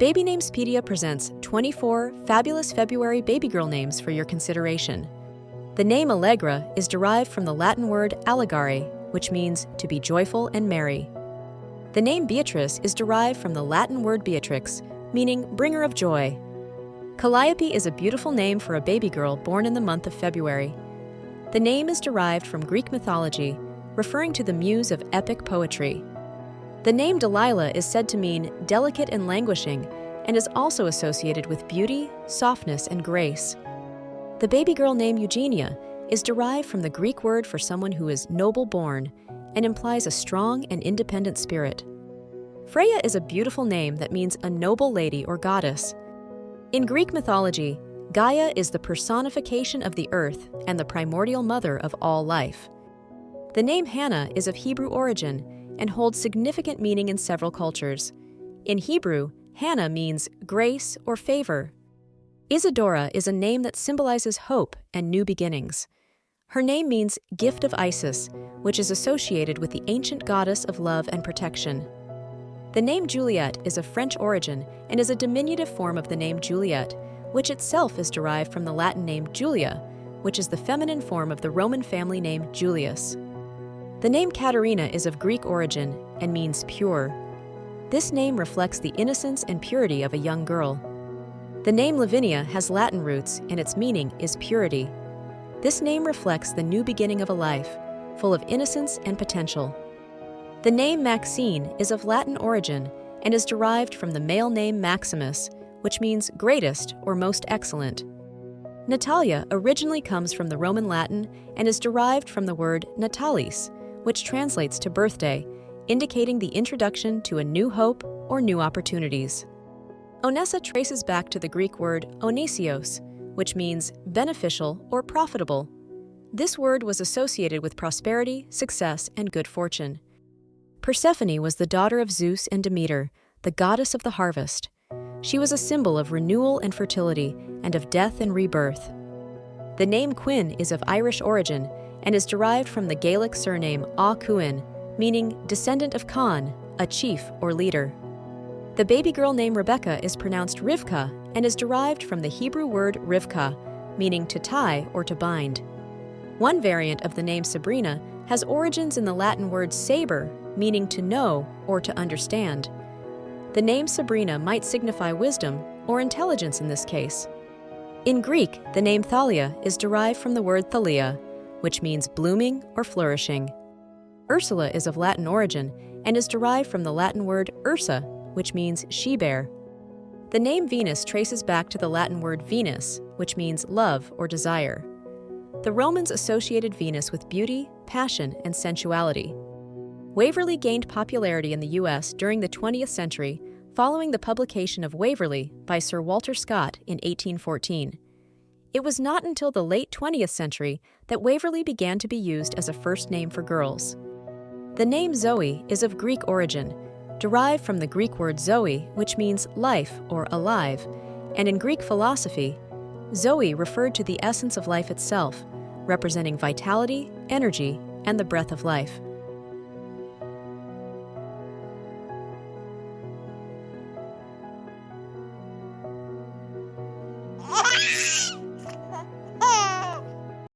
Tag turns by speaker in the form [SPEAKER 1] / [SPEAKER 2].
[SPEAKER 1] Babynamespedia presents 24 fabulous February baby girl names for your consideration. The name Allegra is derived from the Latin word allegare, which means to be joyful and merry. The name Beatrice is derived from the Latin word Beatrix, meaning bringer of joy. Calliope is a beautiful name for a baby girl born in the month of February. The name is derived from Greek mythology, referring to the muse of epic poetry. The name Delilah is said to mean delicate and languishing, and is also associated with beauty, softness, and grace. The baby girl name Eugenia is derived from the Greek word for someone who is noble-born and implies a strong and independent spirit. Freya is a beautiful name that means a noble lady or goddess. In Greek mythology, Gaia is the personification of the earth and the primordial mother of all life. The name Hannah is of Hebrew origin and holds significant meaning in several cultures. In Hebrew, Hannah means grace or favor. Isadora is a name that symbolizes hope and new beginnings. Her name means gift of Isis, which is associated with the ancient goddess of love and protection. The name Juliet is of French origin and is a diminutive form of the name Juliet, which itself is derived from the Latin name Julia, which is the feminine form of the Roman family name Julius. The name Katerina is of Greek origin and means pure. This name reflects the innocence and purity of a young girl. The name Lavinia has Latin roots and its meaning is purity. This name reflects the new beginning of a life, full of innocence and potential. The name Maxine is of Latin origin and is derived from the male name Maximus, which means greatest or most excellent. Natalia originally comes from the Roman Latin and is derived from the word natalis, which translates to birthday, indicating the introduction to a new hope or new opportunities. Onessa traces back to the Greek word onesios, which means beneficial or profitable. This word was associated with prosperity, success, and good fortune. Persephone was the daughter of Zeus and Demeter, the goddess of the harvest. She was a symbol of renewal and fertility, and of death and rebirth. The name Quinn is of Irish origin and is derived from the Gaelic surname Á Cuin, meaning descendant of Khan, a chief or leader. The baby girl name Rebecca is pronounced Rivka and is derived from the Hebrew word Rivka, meaning to tie or to bind. One variant of the name Sabrina has origins in the Latin word saber, meaning to know or to understand. The name Sabrina might signify wisdom or intelligence in this case. In Greek, the name Thalia is derived from the word Thalia, which means blooming or flourishing. Ursula is of Latin origin and is derived from the Latin word ursa, which means she-bear. The name Venus traces back to the Latin word Venus, which means love or desire. The Romans associated Venus with beauty, passion, and sensuality. Waverly gained popularity in the U.S. during the 20th century following the publication of Waverly by Sir Walter Scott in 1814. It was not until the late 20th century that Waverly began to be used as a first name for girls. The name Zoe is of Greek origin, derived from the Greek word zoe, which means life or alive, and in Greek philosophy, Zoe referred to the essence of life itself, representing vitality, energy, and the breath of life.